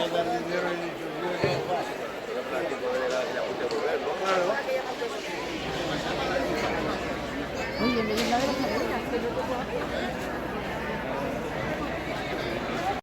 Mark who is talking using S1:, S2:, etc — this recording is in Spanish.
S1: a dar dinero y dicho, yo no paso.
S2: Era plástico de la puta volver, ¿no?
S1: Claro.
S3: Oye, me di una de las abuelas,